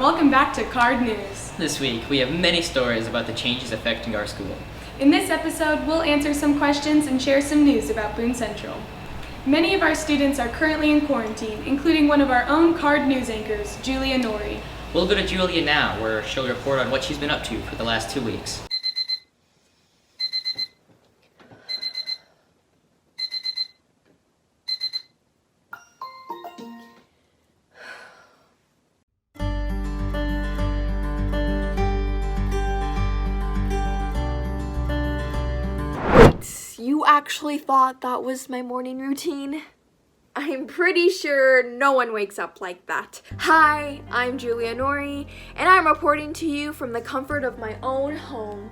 welcome back to KARD News. This week, we have many stories about the changes affecting our school. In this episode, we'll answer some questions and share some news about Boone Central. Many of our students are currently in quarantine, including one of our own KARD news anchors, Julia Norrie. We'll go to Julia now, where she'll report on what she's been up to for the last 2 weeks. You actually thought that was my morning routine? I'm pretty sure no one wakes up like that. Hi, I'm Julia Norrie, and I'm reporting to you from the comfort of my own home.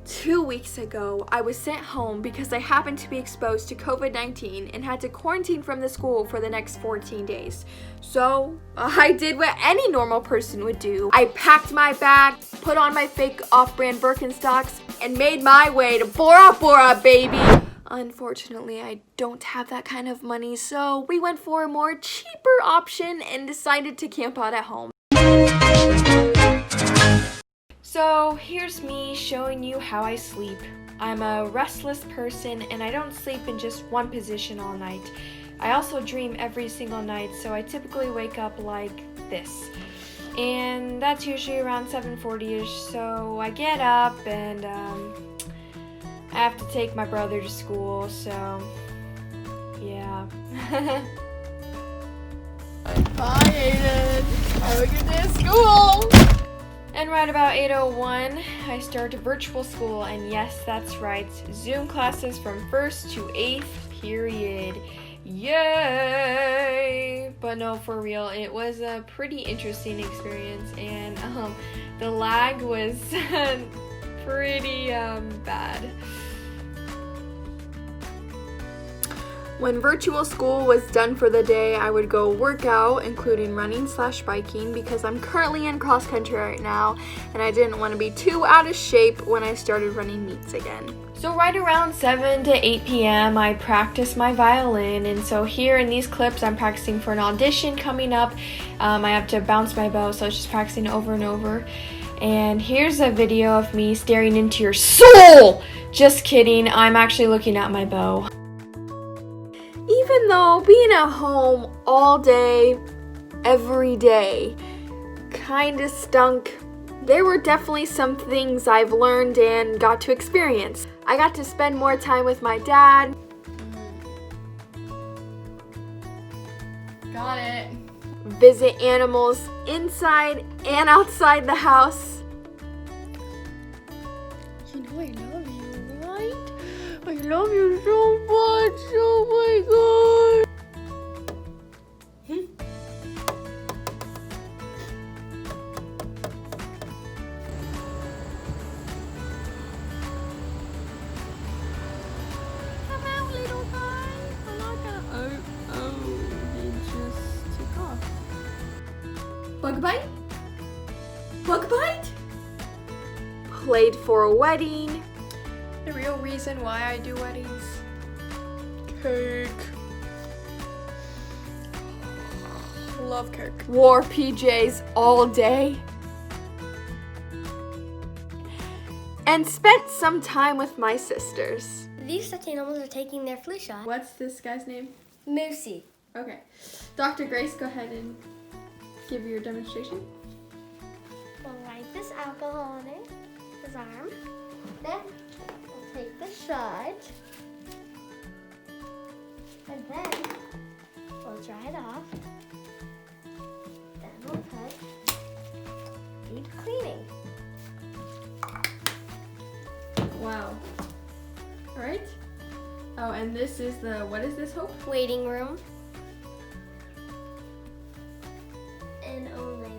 2 weeks ago, I was sent home because I happened to be exposed to COVID-19 and had to quarantine from the school for the next 14 days. So, I did what any normal person would do. I packed my bag, put on my fake off-brand Birkenstocks, and made my way to Bora Bora, baby! Unfortunately, I don't have that kind of money, so we went for a more cheaper option and decided to camp out at home. So here's me showing you how I sleep. I'm a restless person and I don't sleep in just one position all night. I also dream every single night, so I typically wake up like this. And that's usually around 7:40ish, so I get up and I have to take my brother to school, so yeah. Bye, Aiden. Have a good day at school. And right about 8:01, I start virtual school, and yes, that's right, Zoom classes from 1st to 8th period. Yay! But no, for real, it was a pretty interesting experience, and the lag was pretty bad. When virtual school was done for the day, I would go work out, including running/biking, because I'm currently in cross country right now, and I didn't want to be too out of shape when I started running meets again. So right around 7 to 8 p.m. I practice my violin, and so here in these clips I'm practicing for an audition coming up. I have to bounce my bow, so I was just practicing over and over. And here's a video of me staring into your soul! Just kidding, I'm actually looking at my bow. Even though being at home all day, every day, kinda stunk, there were definitely some things I've learned and got to experience. I got to spend more time with my dad. Got it. Visit animals inside and outside the house. You know I love you, right? I love you so much. Oh my god. Come out, little guy. I'm not gonna. Oh, they just took off. Bug bite? Bug bite? Played for a wedding. The real reason why I do weddings. Cake. Love cake. Wore PJs all day. And spent some time with my sisters. These stuffed animals are taking their flu shot. What's this guy's name? Moosey. Okay. Dr. Grace, go ahead and give your demonstration. We'll wipe this alcohol on his arm. Then we'll take the shot. And then we'll dry it off. Then we'll put deep cleaning. Wow. All right. Oh, and this is the, what is this, Hope? Waiting room. And only.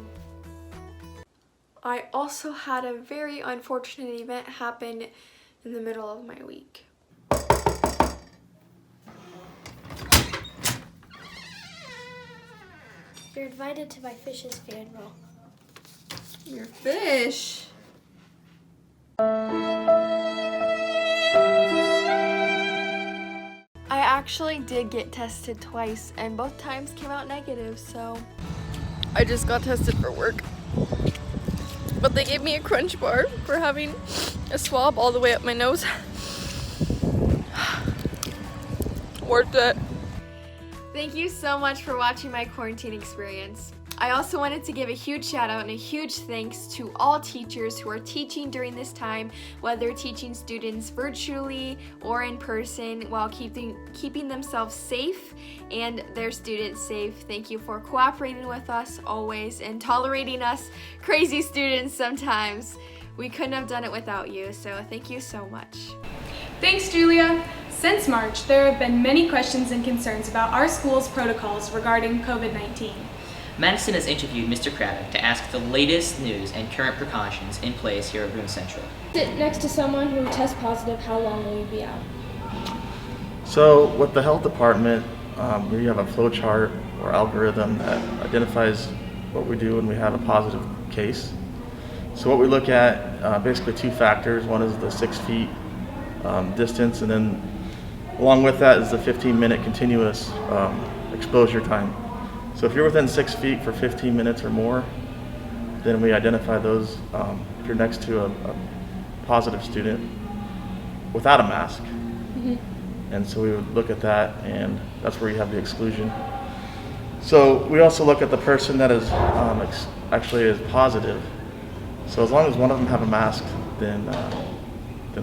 I also had a very unfortunate event happen in the middle of my week. You're invited to my fish's funeral. Your fish. I actually did get tested twice, and both times came out negative, so I just got tested for work. but they gave me a crunch bar for having a swab all the way up my nose. Worth it. Thank you so much for watching my quarantine experience. I also wanted to give a huge shout out and a huge thanks to all teachers who are teaching during this time, whether teaching students virtually or in person, while keeping themselves safe and their students safe. Thank you for cooperating with us always and tolerating us crazy students sometimes. We couldn't have done it without you, so thank you so much. Thanks, Julia. Since March, there have been many questions and concerns about our school's protocols regarding COVID-19. Madison has interviewed Mr. Kravik to ask the latest news and current precautions in place here at Boone Central. Sit next to someone who tests positive, how long will you be out? So with the health department, we have a flow chart or algorithm that identifies what we do when we have a positive case. So what we look at, basically two factors. One is the 6 feet distance, and then along with that is the 15-minute continuous exposure time. So if you're within 6 feet for 15 minutes or more, then we identify those. If you're next to a positive student without a mask, and so we would look at that, and that's where you have the exclusion. So we also look at the person that is actually is positive. So as long as one of them have a mask, then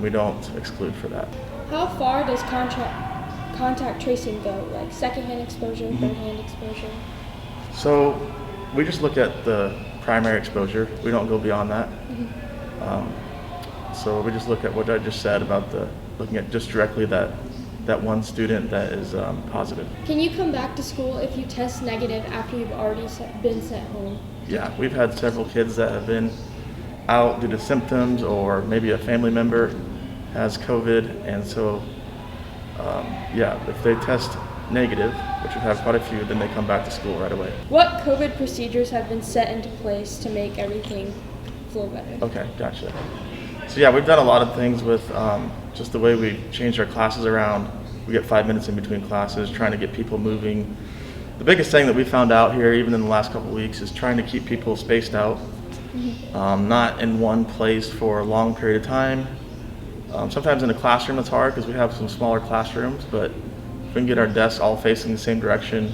we don't exclude for that. How far does contact tracing go, like secondhand exposure, third-hand exposure? So we just look at the primary exposure. We don't go beyond that. So we just look at what I just said about looking at just directly that one student that is positive. Can you come back to school if you test negative after you've already been sent home? Yeah, we've had several kids that have been out due to symptoms, or maybe a family member has COVID, and so if they test negative, which we've had quite a few, then they come back to school right away. What COVID procedures have been set into place to make everything flow better? Okay, gotcha. So yeah, we've done a lot of things with just the way we changed our classes around. We get 5 minutes in between classes, trying to get people moving. The biggest thing that we found out here, even in the last couple of weeks, is trying to keep people spaced out, not in one place for a long period of time. Sometimes in a classroom it's hard because we have some smaller classrooms, but if we can get our desks all facing the same direction,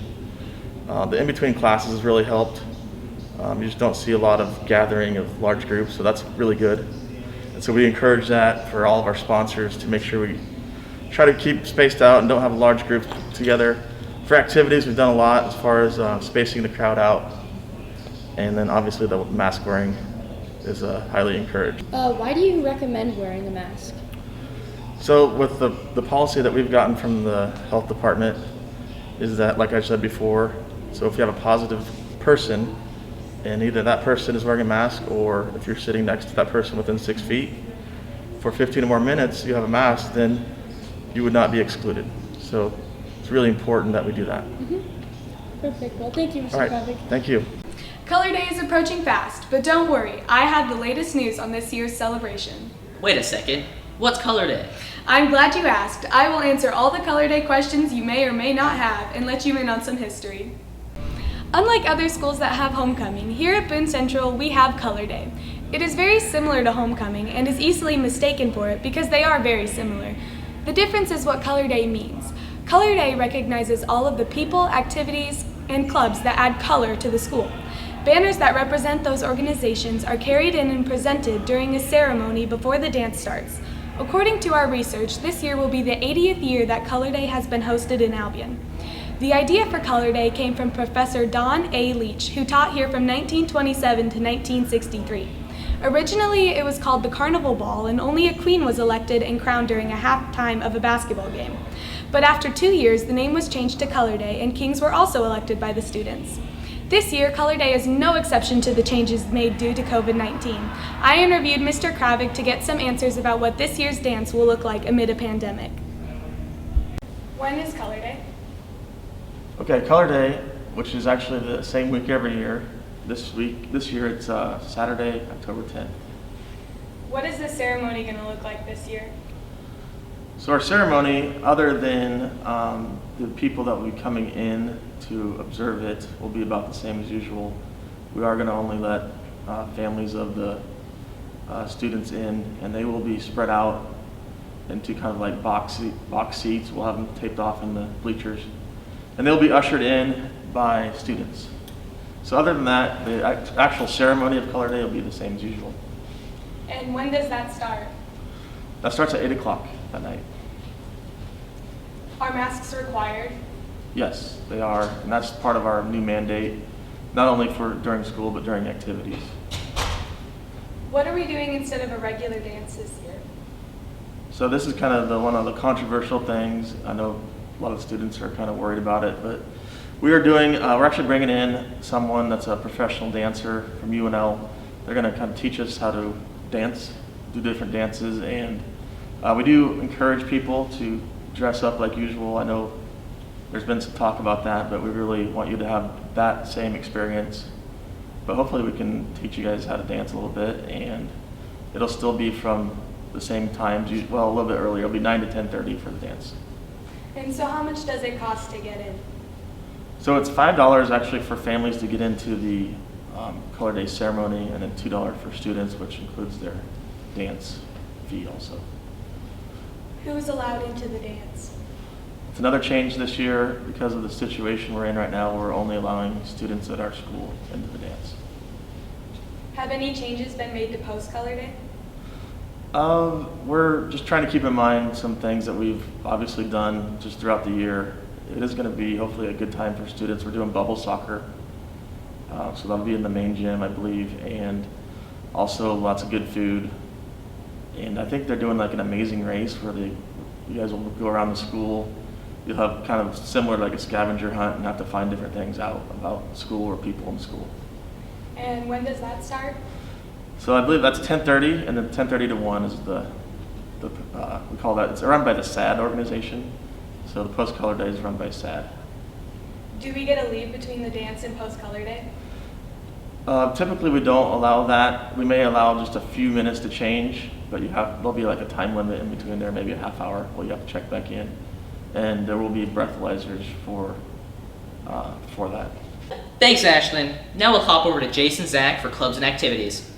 the in-between classes has really helped. You just don't see a lot of gathering of large groups, so that's really good. And so we encourage that for all of our sponsors to make sure we try to keep spaced out and don't have large groups together. For activities, we've done a lot as far as spacing the crowd out, and then obviously the mask wearing is highly encouraged. Why do you recommend wearing a mask? So with the policy that we've gotten from the health department is that, like I said before, so if you have a positive person and either that person is wearing a mask, or if you're sitting next to that person within 6 feet for 15 or more minutes, you have a mask, then you would not be excluded. So it's really important that we do that. Perfect. Well, thank you, Mr. All right, Kravik. thank you. Color Day is approaching fast, but don't worry, I have the latest news on this year's celebration. Wait a second, what's Color Day? I'm glad you asked. I will answer all the Color Day questions you may or may not have and let you in on some history. Unlike other schools that have homecoming, here at Boone Central we have Color Day. It is very similar to homecoming and is easily mistaken for it because they are very similar. The difference is what Color Day means. Color Day recognizes all of the people, activities, and clubs that add color to the school. Banners that represent those organizations are carried in and presented during a ceremony before the dance starts. According to our research, this year will be the 80th year that Color Day has been hosted in Albion. The idea for Color Day came from Professor Don A. Leach, who taught here from 1927 to 1963. Originally, it was called the Carnival Ball, and only a queen was elected and crowned during a halftime of a basketball game. But after 2 years, the name was changed to Color Day, and kings were also elected by the students. This year, Color Day is no exception to the changes made due to COVID-19. I interviewed Mr. Kravik to get some answers about what this year's dance will look like amid a pandemic. When is Color Day? Okay, Color Day, which is actually the same week every year. This year it's Saturday, October 10th. What is the ceremony going to look like this year? So our ceremony, other than the people that will be coming in to observe it, will be about the same as usual. We are going to only let families of the students in, and they will be spread out into kind of like box seats. We'll have them taped off in the bleachers, and they'll be ushered in by students. So other than that, the actual ceremony of Color Day will be the same as usual. And when does that start? That starts at 8 o'clock that night. Are masks required? Yes, they are, and that's part of our new mandate, not only for during school, but during activities. What are we doing instead of a regular dance this year? So this is kind of one of the controversial things. I know a lot of students are kind of worried about it, but we're actually bringing in someone that's a professional dancer from UNL. They're going to kind of teach us how to dance, do different dances, and we do encourage people to dress up like usual. I know there's been some talk about that, but we really want you to have that same experience. But hopefully we can teach you guys how to dance a little bit, and it'll still be from the same times, well, a little bit earlier. It'll be 9 to 10:30 for the dance. And so how much does it cost to get in? So it's $5 actually for families to get into the Color Day ceremony, and then $2 for students, which includes their dance fee also. Who's allowed into the dance? It's another change this year because of the situation we're in right now. We're only allowing students at our school into the dance. Have any changes been made to post-Color Day? We're just trying to keep in mind some things that we've obviously done just throughout the year. It is going to be hopefully a good time for students. We're doing bubble soccer, so that'll be in the main gym, I believe, and also lots of good food. And I think they're doing like an amazing race where you guys will go around the school. You'll have kind of similar like a scavenger hunt and have to find different things out about school or people in school. And when does that start? So I believe that's 10:30, and then 10:30 to 1 is we call that, it's run by the SAD organization. So the post-Color Day is run by SAD. Do we get a leave between the dance and post-Color Day? Typically we don't allow that. We may allow just a few minutes to change, but there'll be like a time limit in between there, maybe a half hour where you have to check back in. And there will be breathalyzers for that. Thanks, Ashlyn. Now we'll hop over to Jason Zach for clubs and activities.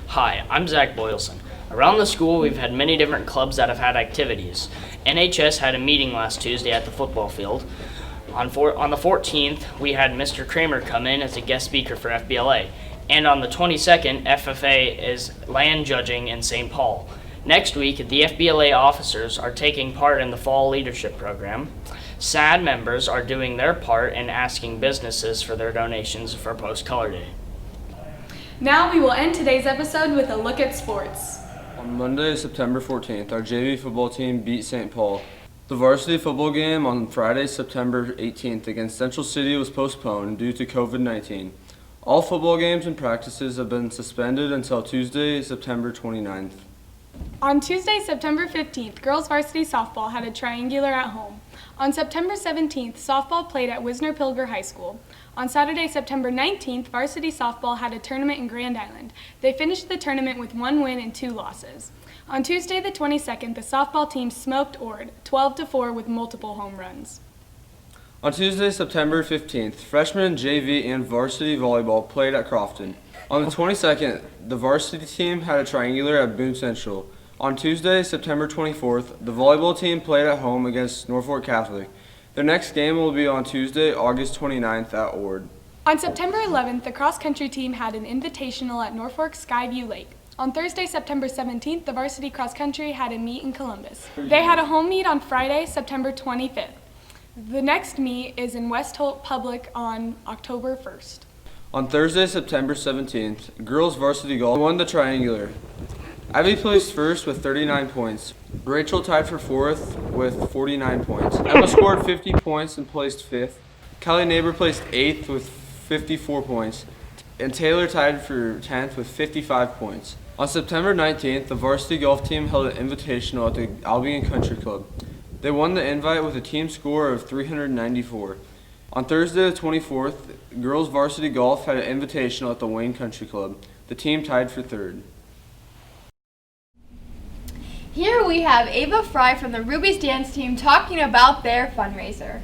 Hi, I'm Zach Boylson. Around the school, we've had many different clubs that have had activities. NHS had a meeting last Tuesday at the football field. On the 14th, we had Mr. Kramer come in as a guest speaker for FBLA. And on the 22nd, FFA is land judging in St. Paul. Next week, the FBLA officers are taking part in the fall leadership program. SAD members are doing their part in asking businesses for their donations for post-Color Day. Now we will end today's episode with a look at sports. On Monday, September 14th, our JV football team beat St. Paul. The varsity football game on Friday, September 18th against Central City was postponed due to COVID-19. All football games and practices have been suspended until Tuesday, September 29th. On Tuesday, September 15th, girls varsity softball had a triangular at home. On September 17th, softball played at Wisner-Pilger High School. On Saturday, September 19th, varsity softball had a tournament in Grand Island. They finished the tournament with 1 win and 2 losses. On Tuesday, the 22nd, the softball team smoked Ord, 12-4 with multiple home runs. On Tuesday, September 15th, freshman JV and varsity volleyball played at Crofton. On the 22nd, the varsity team had a triangular at Boone Central. On Tuesday, September 24th, the volleyball team played at home against Norfolk Catholic. Their next game will be on Tuesday, August 29th at Ord. On September 11th, the cross-country team had an invitational at Norfolk Skyview Lake. On Thursday, September 17th, the varsity cross-country had a meet in Columbus. They had a home meet on Friday, September 25th. The next meet is in West Holt Public on October 1st. On Thursday, September 17th, girls varsity golf won the triangular. Abby placed first with 39 points. Rachel tied for fourth with 49 points. Emma scored 50 points and placed fifth. Kelly Neighbor placed eighth with 54 points. And Taylor tied for 10th with 55 points. On September 19th, the varsity golf team held an invitational at the Albion Country Club. They won the invite with a team score of 394. On Thursday the 24th, girls varsity golf had an invitational at the Wayne Country Club. The team tied for third. Here we have Ava Fry from the Ruby's dance team talking about their fundraiser.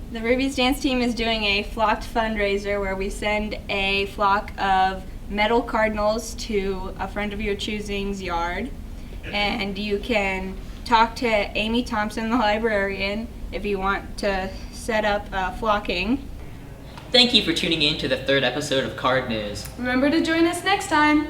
The Ruby's dance team is doing a flocked fundraiser where we send a flock of metal cardinals to a friend of your choosing's yard. And you can talk to Amy Thompson, the librarian, if you want to set up flocking. Thank you for tuning in to the third episode of KARD News. Remember to join us next time.